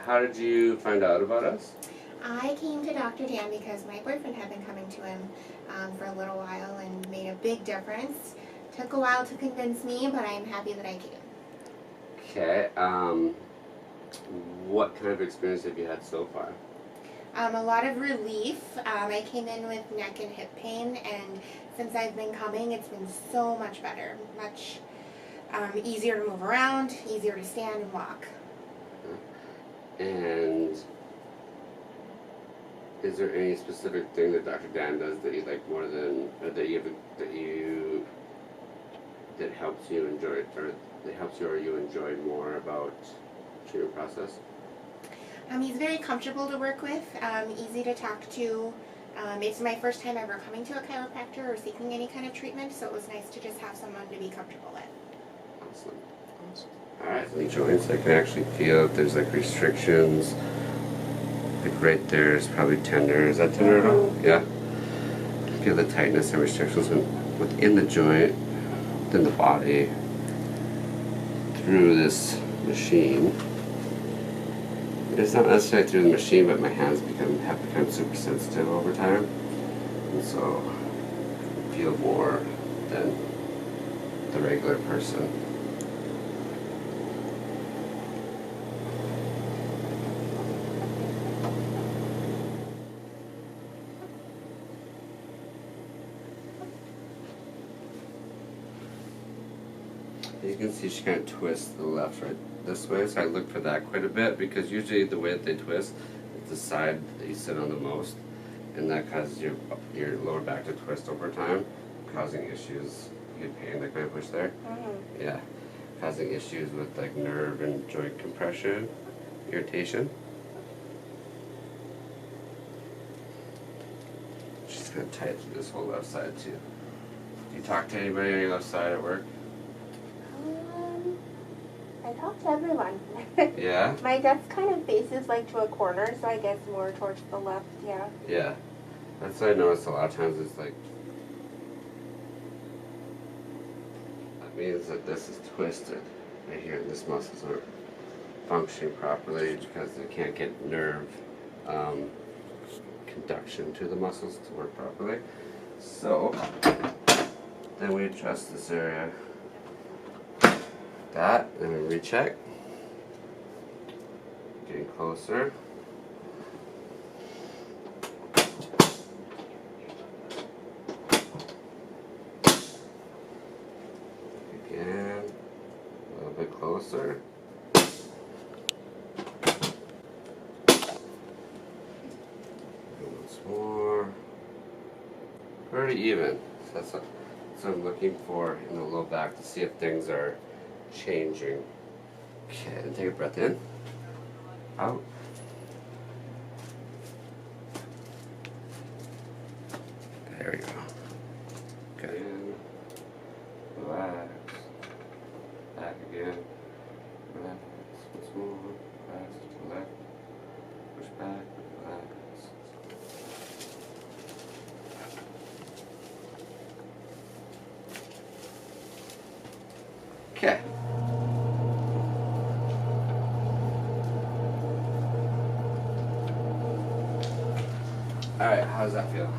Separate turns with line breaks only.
how did you find out about us?
I came to Dr. Dan because my boyfriend had been coming to him for a little while and made a big difference. Took a while to convince me, but I'm happy that I came.
Okay, what kind of experience have you had so far?
A lot of relief. I came in with neck and hip pain, and since I've been coming, it's been so much better. Much easier to move around, easier to stand and walk.
And is there any specific thing that Dr. Dan does that you like more than, or that helps you enjoy it, or that helps you or you enjoy more about the treatment process?
He's very comfortable to work with, easy to talk to. It's my first time ever coming to a chiropractor or seeking any kind of treatment, so it was nice to just have someone to be comfortable with.
Awesome. Alright, the joints, I can actually feel if there's like restrictions. Like right there is probably tender. Is that tender at all? Yeah. Feel the tightness and restrictions within the joint, within the body, through this machine. It's not necessarily through the machine, but my hands have become super sensitive over time, and so I feel more than the regular person. You can see she kind of twists the left right this way, so I look for that quite a bit because usually the way that they twist is the side that you sit on the most, and that causes your lower back to twist over time, causing issues. You get pain, like when I push there? Mm-hmm. Yeah. Causing issues with like nerve and joint compression, irritation. She's kind of tight through this whole left side too. Do you talk to anybody on your left side at work?
I talk to everyone.
Yeah?
My desk kind of faces like to a corner, so I guess more towards the left, yeah.
Yeah. That's what I noticed a lot of times is like, that means that this is twisted right here, and this muscles aren't functioning properly because they can't get nerve conduction to the muscles to work properly. So, then we adjust this area. That, then we recheck. Getting closer. Again, a little bit closer. Once more. Pretty even. So that's what I'm looking for in the low back to see if things are changing. Okay, and take a breath in. Out. There we go. Okay. In. Relax. Back again. Relax. Once more. Relax to the left. Push back. Relax. Okay. Alright, how does that feel?